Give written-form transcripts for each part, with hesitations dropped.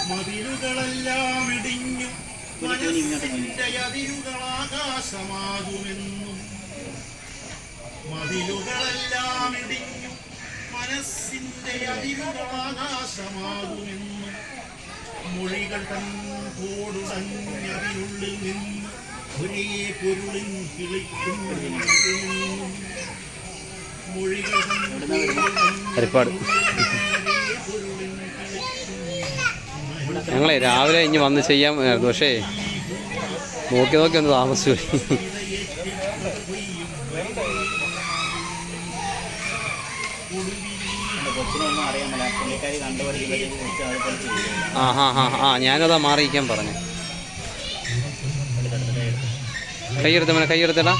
മതിലുകളെല്ലാം ഇടിഞ്ഞു മനസ്സിന്റെ അതിരുകളാകാശമാകുമെന്നും മതിലുകളെല്ലാം ഇടിഞ്ഞു മനസ്സിന്റെ അതിരുകളാകാശമാകുമെന്നും മൊഴികൾ തൻ തോടുടഞ്ഞതിനുള്ളിൽ നിന്ന് ഒരേ പൊരുളിൻ കിളിക്കുന്നു മൊഴികൾ തൻ ഞങ്ങളെ രാവിലെ ഇനി വന്ന് ചെയ്യാൻ പക്ഷേ നോക്കി ഒന്ന് താമസിച്ചു. ഞാനതാ മാറിയിക്കാൻ പറഞ്ഞു. കൈയെടുത്ത മോനെ, കൈയെടുത്തടാ.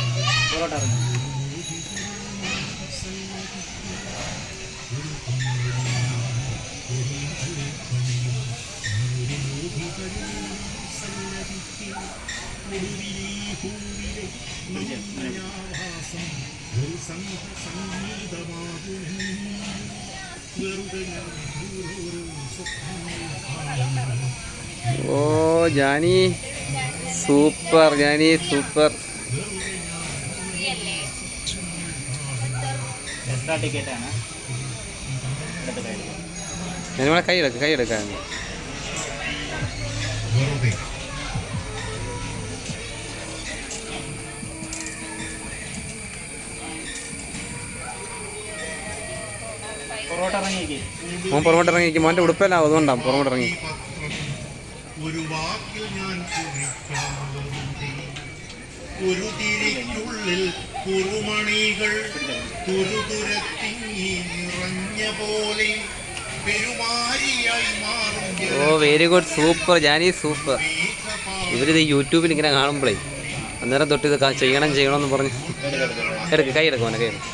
ഓ ജാനി സൂപ്പർ, ജാനി സൂപ്പർ. ഞാനിവിടെ കൈയെടുക്കാൻ മോൻ പുറകോട്ട് ഇറങ്ങിക്കും. മോൻ്റെ ഉടുപ്പല്ലാവും, അതുകൊണ്ടാണ് പുറകോട്ട് ഇറങ്ങി. ഒരു വാക്കിൽ ഞാൻ ഒരു തിരിക്കുള്ളിൽ കുറുമണികൾ തുരുതുരത്തിങ്ങി നിറഞ്ഞ പോലെ പെരുമാരിയായി മാറും. Oh very good, super Jaani super. ഇവരിത് യൂട്യൂബിൽ ഇങ്ങനെ കാണുമ്പോഴേ അന്നേരം തൊട്ട് ഇത് ചെയ്യണമെന്ന് പറഞ്ഞ് കൈയെടുക്കും മോനെ, കൈയെടുക്കും.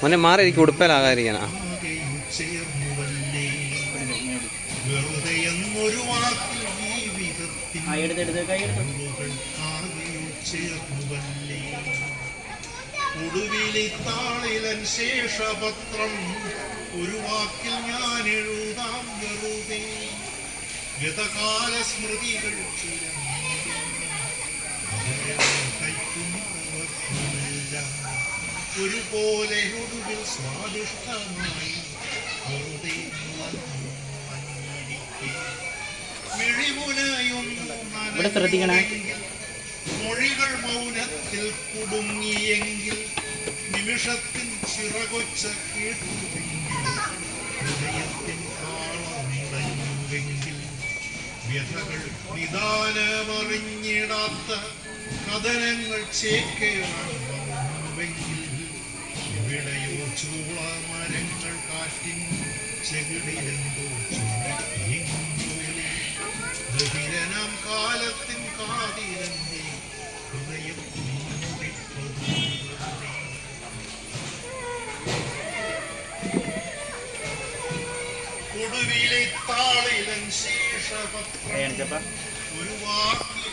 മോനെ മാറി എനിക്ക് ഉടുപ്പലാകാതിരിക്കാനാ. ഒടുവിലിത്താളിലൻ ശേഷപത്രം ഒരു വാക്കിൽ ഞാൻ എഴുതാം വെറുതെ. ഗതകാല സ്മൃതികൾ ഒരുപോലെ ഒടുവിൽ സ്വാദിഷ്ടമായി വെറുതെ മിഴിമുനയൊന്നും മൊഴികൾ മൗനത്തിൽ കുടുങ്ങിയെങ്കിൽ നിമിഷത്തിൽ ചിറകൊച്ച കേട്ടുവെങ്കിൽ ഹൃദയത്തിൻ താളമുടഞ്ഞുവെങ്കിൽ വ്യഥകൾ നിദാനമറിഞ്ഞിടാത്ത കഥനങ്ങൾ ചേക്കേറാനുവെങ്കിൽ ഇവിടെയോ ചൂള മരങ്ങൾ കാറ്റിൻ ചെകിടിലെന്തോ ചുരുക്കിയെങ്കിലേ ബഹിരനാം കാലത്തിൻ കാതിലെന്തേ ഹൃദയം ഒടുവിലെ താളിലൻ ശേഷപത്രം ഒരു വാക്കിൽ